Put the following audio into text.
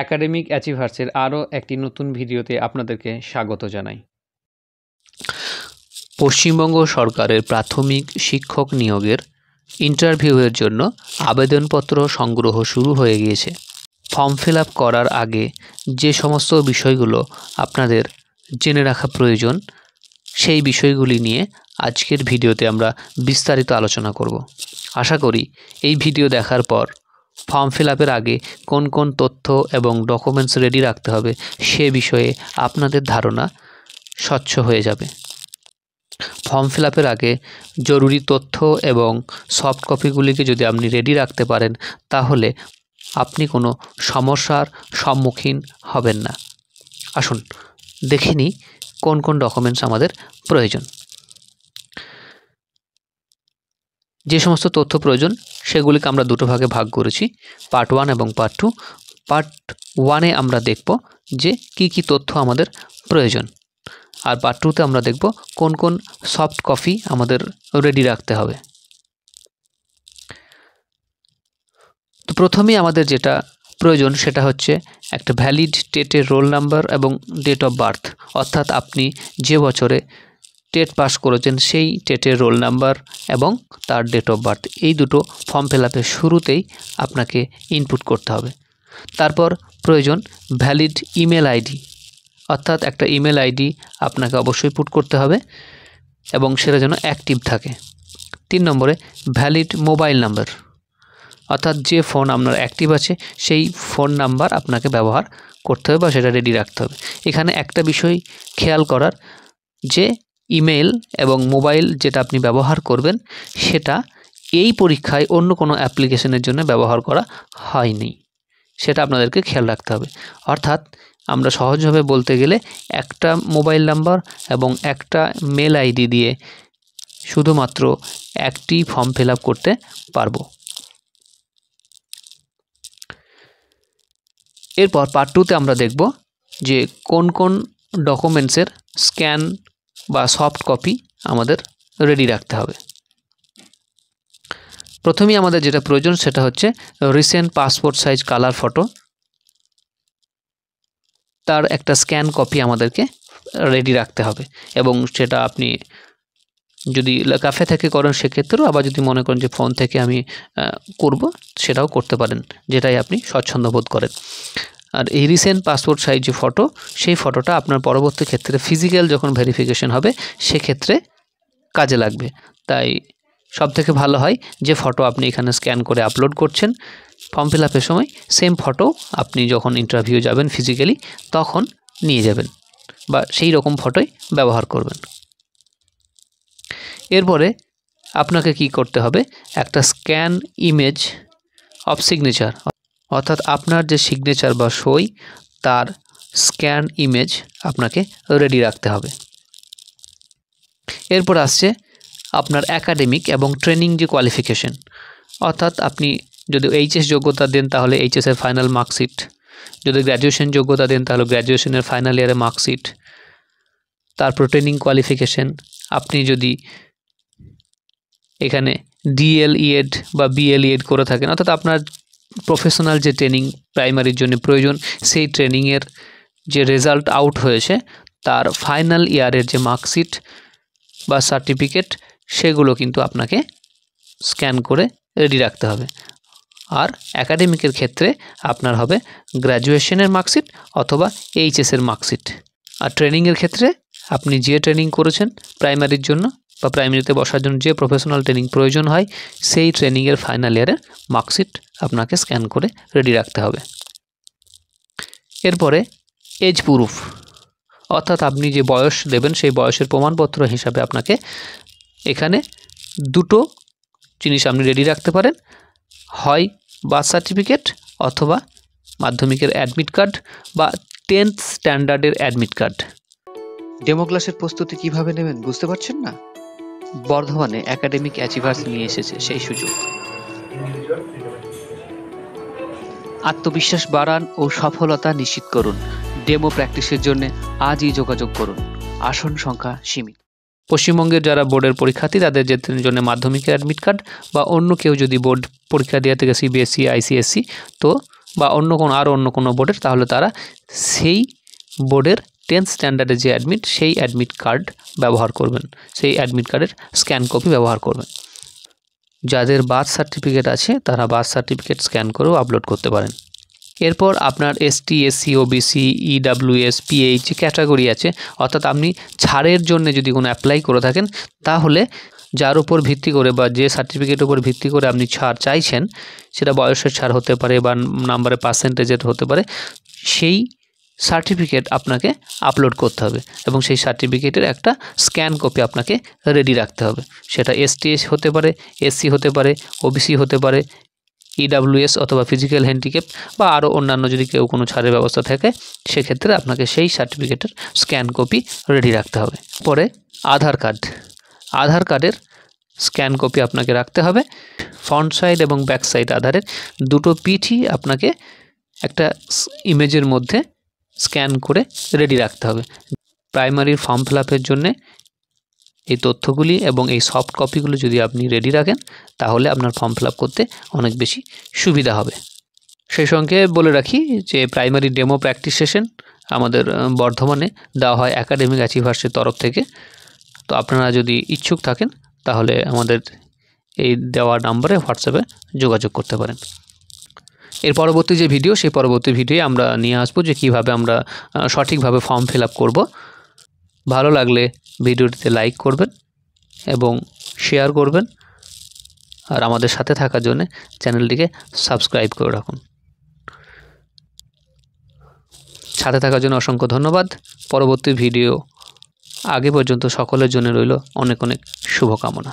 Academic অ্যাচিভার্সের আরও একটি নতুন ভিডিওতে আপনাদেরকে স্বাগত জানাই। পশ্চিমবঙ্গ সরকারের প্রাথমিক শিক্ষক নিয়োগের ইন্টারভিউয়ের জন্য আবেদনপত্র সংগ্রহ শুরু হয়ে গিয়েছে। ফর্ম ফিল আপ করার আগে যে সমস্ত বিষয়গুলো আপনাদের জেনে রাখা প্রয়োজন, সেই বিষয়গুলি নিয়ে আজকের ভিডিওতে আমরা বিস্তারিত আলোচনা করব। আশা করি এই ভিডিও দেখার পর ফর্ম ফিল আপের আগে কোন কোন তথ্য এবং ডকুমেন্টস রেডি রাখতে হবে সে বিষয়ে আপনাদের ধারণা স্বচ্ছ হয়ে যাবে। ফর্ম ফিল আপের আগে জরুরি তথ্য এবং সফট কপিগুলিকে যদি আপনি রেডি রাখতে পারেন, তাহলে আপনি কোনো সমস্যার সম্মুখীন হবেন না। আসুন দেখে নিই কোন কোন ডকুমেন্টস আমাদের প্রয়োজন। যে সমস্ত তথ্য প্রয়োজন সেগুলিকে আমরা দুটো ভাগে ভাগ করেছি, পার্ট 1 এবং পার্ট 2। পার্ট 1-এ আমরা দেখব যে কি কি তথ্য আমাদের প্রয়োজন, আর পার্ট 2-তে আমরা দেখব কোন কোন সফট কপি আমাদের রেডি রাখতে হবে। তো প্রথমেই আমাদের যেটা প্রয়োজন সেটা হচ্ছে একটা ভ্যালিড টেটের রোল নাম্বার এবং ডেট অফ বার্থ, অর্থাৎ আপনি যে বছরে টেট পাস করেছেন সেই টেটের রোল নাম্বার এবং তার ডেট অফ বার্থ, এই দুটো ফর্ম ফিল আপের শুরুতেই আপনাকে ইনপুট করতে হবে। তারপর প্রয়োজন ভ্যালিড ইমেল আইডি, অর্থাৎ একটা ইমেল আইডি আপনাকে অবশ্যই পুট করতে হবে এবং সেটা যেন অ্যাক্টিভ থাকে। 3 নম্বরে ভ্যালিড মোবাইল নাম্বার, অর্থাৎ যে ফোন আপনার অ্যাক্টিভ আছে সেই ফোন নাম্বার আপনাকে ব্যবহার করতে হবে বা সেটা রেডি রাখতে হবে। এখানে একটা বিষয় খেয়াল করার, যে ইমেল এবং মোবাইল যেটা আপনি ব্যবহার করবেন সেটা এই পরীক্ষায় অন্য কোনো অ্যাপ্লিকেশনের জন্য ব্যবহার করা হয়নি, সেটা আপনাদেরকে খেয়াল রাখতে হবে। অর্থাৎ আমরা সহজভাবে বলতে গেলে একটা মোবাইল নাম্বার এবং একটা মেল আইডি দিয়ে শুধুমাত্র একটি ফর্ম ফিল আপ করতে পারবো। এরপর পার্ট 2-তে আমরা দেখব যে কোন কোন ডকুমেন্টসের স্ক্যান বা সফট কপি আমাদের রেডি রাখতে হবে। প্রথমেই আমাদের যেটা প্রয়োজন সেটা হচ্ছে recent passport size colour photo, তার একটা স্ক্যান কপি আমাদেরকে রেডি রাখতে হবে এবং সেটা আপনি যদি ক্যাফে থেকে করেন সেক্ষেত্রেও, আবার যদি মনে করেন যে ফোন থেকে আমি করব সেটাও করতে পারেন, যেটাই আপনি স্বচ্ছন্দ বোধ করেন। আর এই রিসেন্ট পাসপোর্ট সাইজ যে ফটো, সেই ফটোটা আপনার পরবর্তী ক্ষেত্রে ফিজিক্যাল যখন ভেরিফিকেশন হবে সেক্ষেত্রে কাজে লাগবে। তাই সবথেকে ভালো হয় যে ফটো আপনি এখানে স্ক্যান করে আপলোড করছেন ফর্ম ফিল আপের সময়, সেম ফটো আপনি যখন ইন্টারভিউ যাবেন ফিজিক্যালি তখন নিয়ে যাবেন বা সেই রকম ফটোই ব্যবহার করবেন। এরপরে আপনাকে কি করতে হবে, একটা স্ক্যান ইমেজ অফ সিগনেচার, অর্থাৎ আপনার যে সিগনেচার বা সই তার স্ক্যান ইমেজ আপনাকে রেডি রাখতে হবে। এরপর আসছে আপনার একাডেমিক এবং ট্রেনিং যে কোয়ালিফিকেশন, অর্থাৎ আপনি যদি এইচএস যোগ্যতা দেন তাহলে এইচএসের ফাইনাল মার্কশিট, যদি গ্র্যাজুয়েশন যোগ্যতা দেন তাহলে গ্র্যাজুয়েশনের ফাইনাল ইয়ারের মার্কশিট, তারপর ট্রেনিং কোয়ালিফিকেশন। আপনি যদি এখানে ডিএলইএড বা বিএলইএড করে থাকেন, অর্থাৎ আপনার প্রফেশনাল যে ট্রেনিং প্রাইমারির জন্য প্রয়োজন সেই ট্রেনিংয়ের যে রেজাল্ট আউট হয়েছে তার ফাইনাল ইয়ারের যে মার্কশিট বা সার্টিফিকেট, সেগুলো কিন্তু আপনাকে স্ক্যান করে রেডি রাখতে হবে। আর একাডেমিকের ক্ষেত্রে আপনার হবে গ্র্যাজুয়েশনের মার্কশিট অথবা এইচএসের মার্কশিট। আর ট্রেনিংয়ের ক্ষেত্রে আপনি যে ট্রেনিং করেছেন প্রাইমারির জন্য বা প্রাইমারিতে বসার জন্য যে প্রফেশনাল ট্রেনিং প্রয়োজন হয় সেই ট্রেনিংয়ের ফাইনাল ইয়ারের মার্কশিট আপনাকে স্ক্যান করে রেডি রাখতে হবে। এরপরে এজ প্রুফ, অর্থাৎ আপনি যে বয়স দেবেন সেই বয়সের প্রমাণপত্র হিসাবে আপনাকে এখানে দুটো জিনিস আপনি রেডি রাখতে পারেন, হয় বার্থ সার্টিফিকেট অথবা মাধ্যমিকের অ্যাডমিট কার্ড বা 10th স্ট্যান্ডার্ডের অ্যাডমিট কার্ড। ডেমো ক্লাসের প্রস্তুতি কিভাবে নেবেন বুঝতে পারছেন না? বর্ধমানে একাডেমিক অ্যাচিভার্স নিয়ে এসেছে সেই সুযোগ। আত্মবিশ্বাস বাড়ান ও সফলতা নিশ্চিত করুন। ডেমো প্র্যাকটিসের জন্য আজই যোগাযোগ করুন। আসন সংখ্যা সীমিত। পশ্চিমবঙ্গের যারা বোর্ডের পরীক্ষার্থী তাদের জন্য মাধ্যমিকের অ্যাডমিট কার্ড বা অন্য কেউ যদি বোর্ড পরীক্ষা দেওয়া থেকে সিবিএসসি আইসিএসসি, তো বা অন্য কোনো বোর্ডের, তাহলে তারা সেই বোর্ডের 10th স্ট্যান্ডার্ডের যে অ্যাডমিট, সেই অ্যাডমিট কার্ড ব্যবহার করবেন, সেই অ্যাডমিট কার্ডের স্ক্যান কপি ব্যবহার করবেন। যাদের বার্থ সার্টিফিকেট আছে তারা বার্থ সার্টিফিকেট স্ক্যান করেও আপলোড করতে পারেন। এরপর আপনার ST, SC, OBC, EWS, pH যে ক্যাটাগরি আছে, অর্থাৎ আপনি ছাড়ের জন্য যদি কোনো অ্যাপ্লাই করে থাকেন, তাহলে যার উপর ভিত্তি করে বা যে সার্টিফিকেটের উপর ভিত্তি করে আপনি ছাড় চাইছেন, সেটা বয়সের ছাড় হতে পারে বা নাম্বারের পার্সেন্টেজের হতে পারে, সেই সার্টিফিকেট আপনাকে আপলোড করতে হবে এবং সেই সার্টিফিকেটের একটা স্ক্যান কপি আপনাকে রেডি রাখতে হবে। সেটা এসটি হতে পারে, এসসি হতে পারে, ওবিসি হতে পারে, ইডাব্লিউএস অথবা ফিজিক্যাল হ্যান্ডিক্যাপ বা আরও অন্যান্য যদি কেউ কোনো ছাড়ের ব্যবস্থা থাকে, সেক্ষেত্রে আপনাকে সেই সার্টিফিকেটের স্ক্যান কপি রেডি রাখতে হবে। পরে আধার কার্ডের স্ক্যান কপি আপনাকে রাখতে হবে। ফ্রন্ট সাইড এবং ব্যাক সাইড আধারের দুটো পিঠই আপনাকে একটা ইমেজের মধ্যে স্ক্যান করে রেডি রাখতে হবে। প্রাইমারির ফর্ম ফিল আপের জন্যে এই তথ্যগুলি এবং এই সফট কপিগুলো যদি আপনি রেডি রাখেন, তাহলে আপনার ফর্ম ফিল আপ করতে অনেক বেশি সুবিধা হবে। সেই সঙ্গে বলে রাখি যে প্রাইমারি ডেমো প্র্যাকটিস সেশন আমাদের বর্ধমানে দেওয়া হয় একাডেমিক অ্যাচিভার্সের তরফ থেকে। তো আপনারা যদি ইচ্ছুক থাকেন, তাহলে আমাদের এই দেওয়া নাম্বারে হোয়াটসঅ্যাপে যোগাযোগ করতে পারেন। এর পরবর্তী যে ভিডিও, সেই পরবর্তী ভিডিও আমরা নিয়ে আসবো যে কীভাবে আমরা সঠিকভাবে ফর্ম ফিল আপ করবো। ভালো লাগলে ভিডিওটিতে লাইক করবেন এবং শেয়ার করবেন, আর আমাদের সাথে থাকার জন্য চ্যানেলটিকে সাবস্ক্রাইব করে রাখুন। সাথে থাকার জন্য অসংখ্য ধন্যবাদ। পরবর্তী ভিডিও আগে পর্যন্ত সকলের জন্য রইল অনেক অনেক শুভকামনা।